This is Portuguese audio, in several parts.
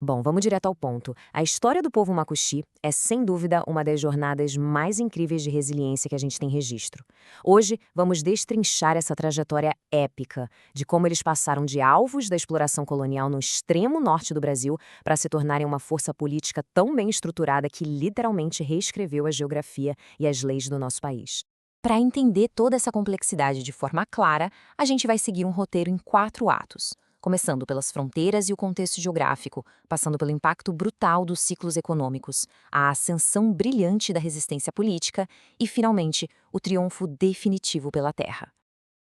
Bom, vamos direto ao ponto. A história do povo Macuxi é, sem dúvida, uma das jornadas mais incríveis de resiliência que a gente tem registro. Hoje, vamos destrinchar essa trajetória épica de como eles passaram de alvos da exploração colonial no extremo norte do Brasil para se tornarem uma força política tão bem estruturada que literalmente reescreveu a geografia e as leis do nosso país. Para entender toda essa complexidade de forma clara, a gente vai seguir um roteiro em 4 atos. Começando pelas fronteiras e o contexto geográfico, passando pelo impacto brutal dos ciclos econômicos, a ascensão brilhante da resistência política e, finalmente, o triunfo definitivo pela terra.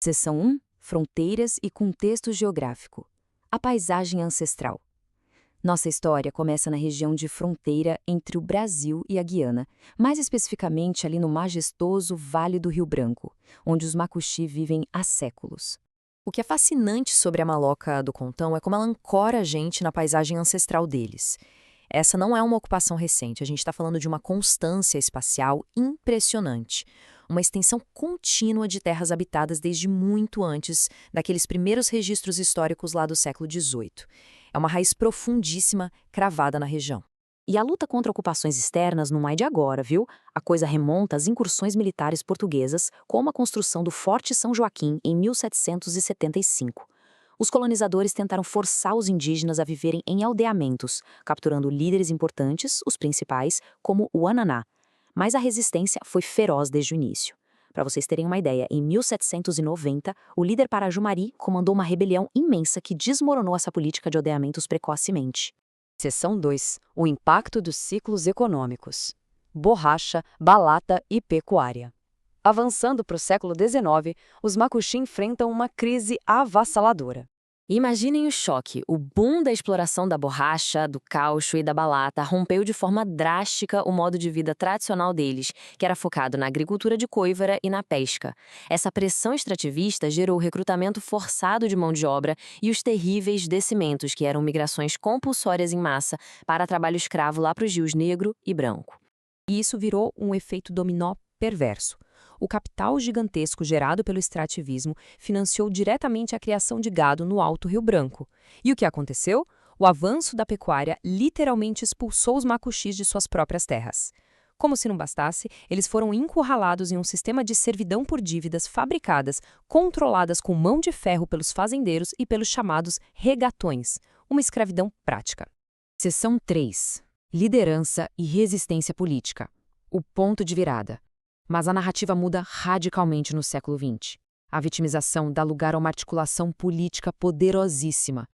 Seção 1. Fronteiras e contexto geográfico. A paisagem ancestral. Nossa história começa na região de fronteira entre o Brasil e a Guiana, mais especificamente ali no majestoso Vale do Rio Branco, onde os Macuxi vivem há séculos. O que é fascinante sobre a Maloca do Contão é como ela ancora a gente na paisagem ancestral deles. Essa não é uma ocupação recente, a gente está falando de uma constância espacial impressionante. Uma extensão contínua de terras habitadas desde muito antes daqueles primeiros registros históricos lá do século XVIII. É uma raiz profundíssima cravada na região. E a luta contra ocupações externas não é de agora, viu? A coisa remonta às incursões militares portuguesas, como a construção do Forte São Joaquim em 1775. Os colonizadores tentaram forçar os indígenas a viverem em aldeamentos, capturando líderes importantes, os principais, como o Ananá. Mas a resistência foi feroz desde o início. Para vocês terem uma ideia, em 1790, o líder Parajumari comandou uma rebelião imensa que desmoronou essa política de aldeamentos precocemente. Seção 2. O impacto dos ciclos econômicos. Borracha, balata e pecuária. Avançando para o século XIX, os Macuxi enfrentam uma crise avassaladora. Imaginem o choque. O boom da exploração da borracha, do caucho e da balata rompeu de forma drástica o modo de vida tradicional deles, que era focado na agricultura de coivara e na pesca. Essa pressão extrativista gerou o recrutamento forçado de mão de obra e os terríveis descimentos, que eram migrações compulsórias em massa para trabalho escravo lá para os rios Negro e Branco. E isso virou um efeito dominó perverso. O capital gigantesco gerado pelo extrativismo financiou diretamente a criação de gado no Alto Rio Branco. E o que aconteceu? O avanço da pecuária literalmente expulsou os macuxis de suas próprias terras. Como se não bastasse, eles foram encurralados em um sistema de servidão por dívidas fabricadas, controladas com mão de ferro pelos fazendeiros e pelos chamados regatões, uma escravidão prática. Seção 3. Liderança e resistência política. O ponto de virada. Mas a narrativa muda radicalmente no século XX. A vitimização dá lugar a uma articulação política poderosíssima.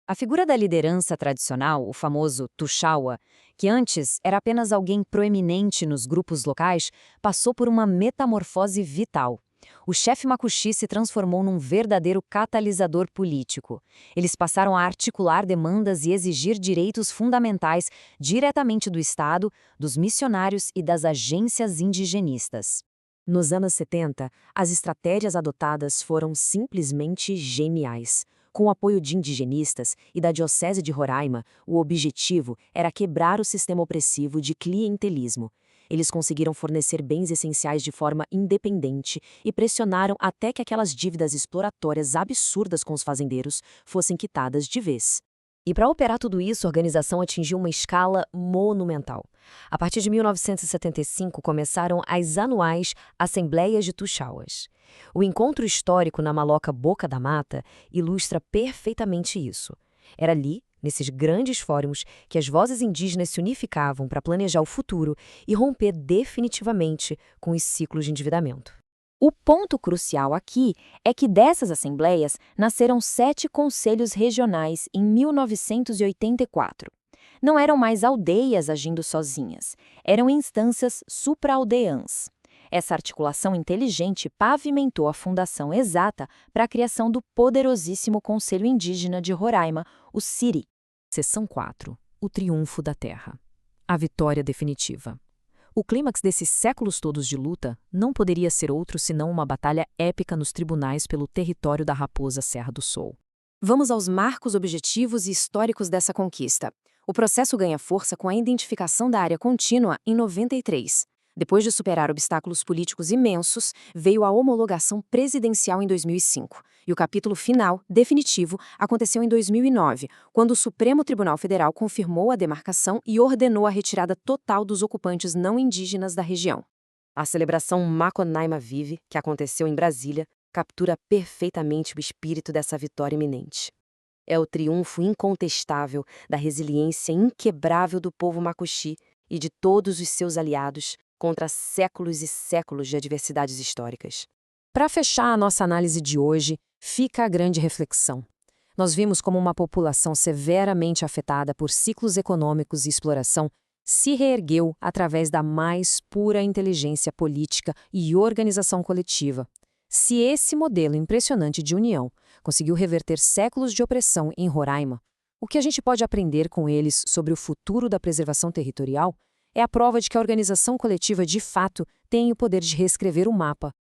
A figura da liderança tradicional, o famoso Tuxaua, que antes era apenas alguém proeminente nos grupos locais, passou por uma metamorfose vital. O chefe Macuxi se transformou num verdadeiro catalisador político. Eles passaram a articular demandas e exigir direitos fundamentais diretamente do Estado, dos missionários e das agências indigenistas. Nos anos 70, as estratégias adotadas foram simplesmente geniais. Com o apoio de indigenistas e da Diocese de Roraima, o objetivo era quebrar o sistema opressivo de clientelismo. Eles conseguiram fornecer bens essenciais de forma independente e pressionaram até que aquelas dívidas exploratórias absurdas com os fazendeiros fossem quitadas de vez. E para operar tudo isso, a organização atingiu uma escala monumental. A partir de 1975, começaram as anuais Assembleias de Tuxauas. O encontro histórico na Maloca Boca da Mata ilustra perfeitamente isso. Era ali, nesses grandes fóruns, que as vozes indígenas se unificavam para planejar o futuro e romper definitivamente com os ciclos de endividamento. O ponto crucial aqui é que dessas assembleias nasceram 7 conselhos regionais em 1984. Não eram mais aldeias agindo sozinhas, eram instâncias supra-aldeãs. Essa articulação inteligente pavimentou a fundação exata para a criação do poderosíssimo Conselho Indígena de Roraima, o CIRI. Seção 4. O triunfo da terra. A vitória definitiva. O clímax desses séculos todos de luta não poderia ser outro senão uma batalha épica nos tribunais pelo território da Raposa Serra do Sol. Vamos aos marcos objetivos e históricos dessa conquista. O processo ganha força com a identificação da área contínua em 93. Depois de superar obstáculos políticos imensos, veio a homologação presidencial em 2005. E o capítulo final, definitivo, aconteceu em 2009, quando o Supremo Tribunal Federal confirmou a demarcação e ordenou a retirada total dos ocupantes não indígenas da região. A celebração Macunaíma Vive, que aconteceu em Brasília, captura perfeitamente o espírito dessa vitória iminente. É o triunfo incontestável da resiliência inquebrável do povo macuxi e de todos os seus aliados contra séculos e séculos de adversidades históricas. Para fechar a nossa análise de hoje, fica a grande reflexão. Nós vimos como uma população severamente afetada por ciclos econômicos e exploração se reergueu através da mais pura inteligência política e organização coletiva. Se esse modelo impressionante de união conseguiu reverter séculos de opressão em Roraima, o que a gente pode aprender com eles sobre o futuro da preservação territorial é a prova de que a organização coletiva de fato tem o poder de reescrever o mapa